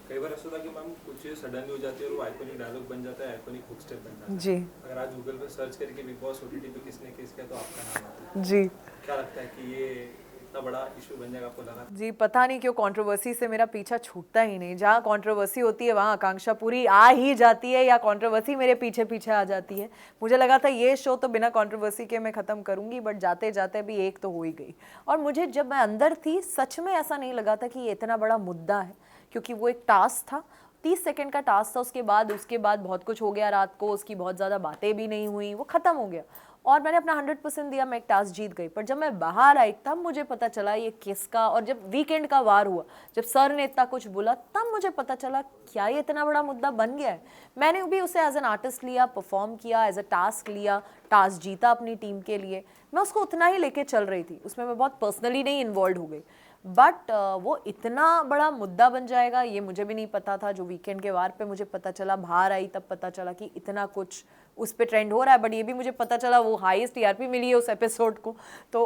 कई बार ऐसा होता है कि मैम कुछ चीज़ सडनली हो जाती है और वो आइकॉनिक डायलॉग बन जाता है, आइकॉनिक हुक स्टेप बन जाता है। जी अगर आज गूगल पे सर्च करके बिग बॉस ओटीटी पे किसने किस किया तो आपका नाम आता है। जी क्या लगता है कि ये इतना बड़ा इशू बन जाएगा, आपको लगा था? जी, पता नहीं क्यों कंट्रोवर्सी से मेरा पीछा छूटता ही नहीं। जहाँ कंट्रोवर्सी होती है वहाँ आकांक्षा पूरी आ ही जाती है, या कंट्रोवर्सी मेरे पीछे पीछे आ जाती है। मुझे लगा था ये शो तो बिना कंट्रोवर्सी के मैं ख़त्म करूँगी, बट जाते जाते भी एक तो हो ही गई। और मुझे जब मैं अंदर थी सच में ऐसा नहीं लगा था कि ये इतना बड़ा मुद्दा है, क्योंकि वो एक टास्क था, 30 सेकंड का टास्क था। उसके बाद बहुत कुछ हो गया रात को, उसकी बहुत ज़्यादा बातें भी नहीं हुई, वो ख़त्म हो गया और मैंने अपना 100% दिया, मैं एक टास्क जीत गई। पर जब मैं बाहर आई तब मुझे पता चला ये किसका, और जब वीकेंड का वार हुआ, जब सर ने इतना कुछ बोला, तब मुझे पता चला क्या ये इतना बड़ा मुद्दा बन गया है। मैंने भी उसे एज एन आर्टिस्ट लिया, परफॉर्म किया, एज अ टास्क लिया, टास्क जीता अपनी टीम के लिए। मैं उसको उतना ही लेके चल रही थी, उसमें मैं बहुत पर्सनली नहीं इन्वॉल्व हो गई। बट वो इतना बड़ा मुद्दा बन जाएगा ये मुझे भी नहीं पता था। जो वीकेंड के वार पे मुझे पता चला, बाहर आई तब पता चला कि इतना कुछ उस पे ट्रेंड हो रहा है। बट ये भी मुझे पता चला वो हाईएस्ट टीआरपी मिली है उस एपिसोड को। तो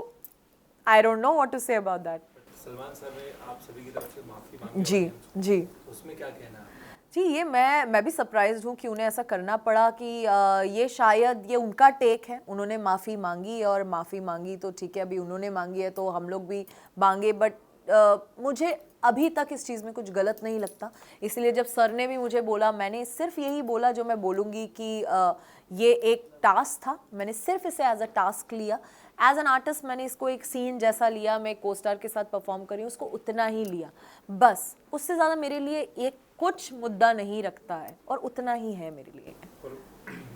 I don't know what to say about that. Salman sir ने आप सभी की तरफ से माफी मांगी जी ऑडियंस को, जी तो उसमें क्या कहना है? जी, ये मैं भी सरप्राइज्ड हूँ कि उन्हें ऐसा करना पड़ा, कि ये शायद ये उनका टेक है। उन्होंने माफ़ी मांगी, और माफ़ी मांगी तो ठीक है, अभी उन्होंने मांगी है तो हम लोग भी मांगे। बट मुझे अभी तक इस चीज़ में कुछ गलत नहीं लगता। इसलिए जब सर ने भी मुझे बोला, मैंने सिर्फ यही बोला जो मैं बोलूँगी कि ये एक टास्क था, मैंने सिर्फ इसे एज अ टास्क लिया। एज एन आर्टिस्ट मैंने इसको एक सीन जैसा लिया, मैं को स्टार के साथ परफॉर्म करी हूँ, उसको उतना ही लिया बस। उससे ज़्यादा मेरे लिए एक कुछ मुद्दा नहीं रखता है, और उतना ही है मेरे लिए। और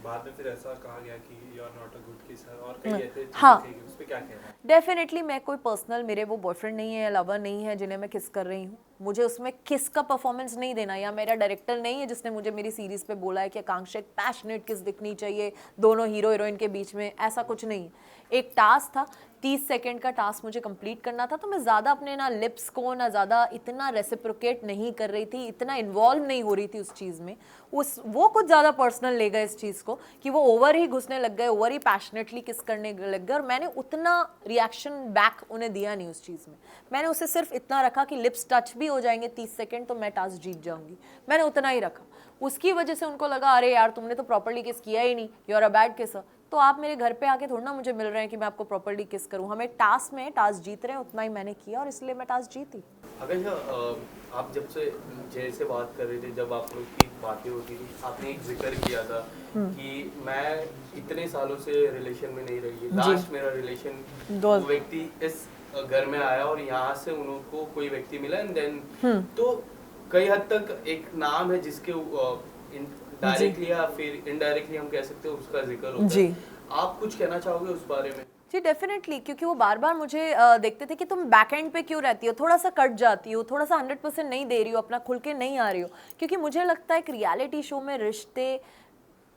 बाद में फिर ऐसा कहा गया कि you are not a good kisser और कई ऐसे चीजें हाँ, कही गई, उस पे क्या कहना है? डेफिनेटली मैं कोई पर्सनल, मेरे वो बॉयफ्रेंड नहीं है या लवर नहीं है जिन्हें मैं किस कर रही हूँ। मुझे उसमें किस का परफॉर्मेंस नहीं देना, या मेरा डायरेक्टर नहीं है जिसने मुझे मेरी सीरीज पे बोला है कि आकांक्षा एक पैशनेट किस दिखनी चाहिए दोनों हीरो हीरोइन के बीच में, ऐसा कुछ नहीं है। एक टास्क था, 30 सेकंड का टास्क मुझे कंप्लीट करना था, तो मैं ज़्यादा अपने ना लिप्स को ना ज़्यादा इतना रेसिप्रोकेट नहीं कर रही थी, इतना इन्वॉल्व नहीं हो रही थी उस चीज़ में। वो कुछ ज़्यादा पर्सनल ले गए इस चीज़ को, कि वो ओवर ही घुसने लग गए, ओवर ही पैशनेटली किस करने लग गए, और मैंने उतना रिएक्शन बैक उन्हें दिया नहीं उस चीज़ में। मैंने उसे सिर्फ इतना रखा कि लिप्स टच भी हो जाएंगे 30 सेकंड तो मैं टास्क जीत जाऊंगी, मैंने उतना ही रखा। उसकी वजह से उनको लगा अरे यार तुमने तो प्रॉपर्ली किस किया ही नहीं, you are a bad kisser. तो आप मेरे घर पे आके थोड़ा ना मुझे मिल रहे हैं कि मैं आपको प्रॉपर्ली किस करूं। हम एक टास्क में टास्क जीत रहे हैं, उतना ही मैंने किया और इसलिए मैं टास्क जीती। अगर आप जब से जैसे बात कर रहे थे, जब आप लोग की बातें होती थी, आपने एक जिक्र किया था कि मैं इतने सालों से रिलेशन में नहीं रही है, लास्ट मेरा रिलेशन वो व्यक्ति इस घर में आया और यहाँ से उनको कोई व्यक्ति मिला एंड देन तो कई हद तक एक नाम है जिसके डायरेक्टली या फिर इनडायरेक्टली हम कह सकते हैं उसका जिक्र होता जी। है। आप कुछ कहना चाहोगे उस बारे में? जी डेफिनेटली, क्योंकि वो बार बार मुझे देखते थे कि तुम बैक एंड पे क्यों रहती हो, थोड़ा सा कट जाती हो, थोड़ा सा 100% नहीं दे रही हो, अपना खुल के नहीं आ रही हो। क्योंकि मुझे लगता है कि रियलिटी शो में रिश्ते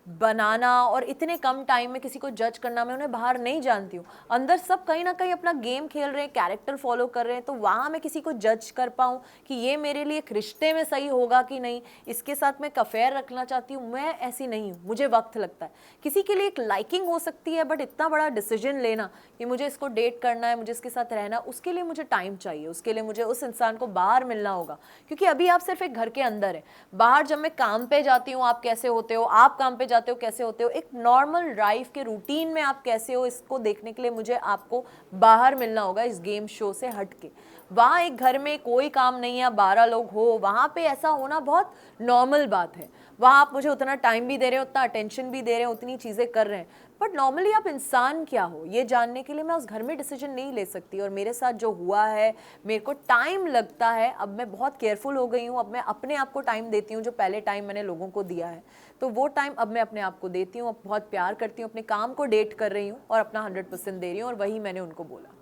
बनाना और इतने कम टाइम में किसी को जज करना, मैं उन्हें बाहर नहीं जानती हूँ। अंदर सब कहीं ना कहीं अपना गेम खेल रहे हैं, कैरेक्टर फॉलो कर रहे हैं, तो वहाँ मैं किसी को जज कर पाऊँ कि ये मेरे लिए एक रिश्ते में सही होगा कि नहीं, इसके साथ मैं एक अफेयर रखना चाहती हूँ, मैं ऐसी नहीं हूँ। मुझे वक्त लगता है। किसी के लिए एक लाइकिंग हो सकती है, बट इतना बड़ा डिसीजन लेना कि मुझे इसको डेट करना है, मुझे इसके साथ रहना, उसके लिए मुझे टाइम चाहिए, उसके लिए मुझे उस इंसान को बाहर मिलना होगा। क्योंकि अभी आप सिर्फ एक घर के अंदर है। बाहर जब मैं काम पे जाती हूँ आप कैसे होते हो, आप काम पे जाते हो कैसे होते हो, एक नॉर्मल लाइफ के रूटीन में आप कैसे हो, इसको देखने के लिए मुझे आपको बाहर मिलना होगा इस गेम शो से हट के। वहाँ एक घर में कोई काम नहीं है, 12 लोग हो, वहाँ पे ऐसा होना बहुत नॉर्मल बात है। वहाँ आप मुझे उतना टाइम भी दे रहे हो, उतना अटेंशन भी दे रहे हैं, उतनी चीज़ें कर रहे हैं, बट नॉर्मली आप इंसान क्या हो ये जानने के लिए मैं उस घर में डिसीजन नहीं ले सकती। और मेरे साथ जो हुआ है, मेरे को टाइम लगता है, अब मैं बहुत केयरफुल हो गई हूँ, अब मैं अपने आप को टाइम देती हूँ जो पहले टाइम मैंने लोगों को दिया है, तो वो टाइम अब मैं अपने आप को देती हूँ। अब बहुत प्यार करती हूँ, अपने काम को डेट कर रही हूँ और अपना 100% दे रही हूँ, और वही मैंने उनको बोला।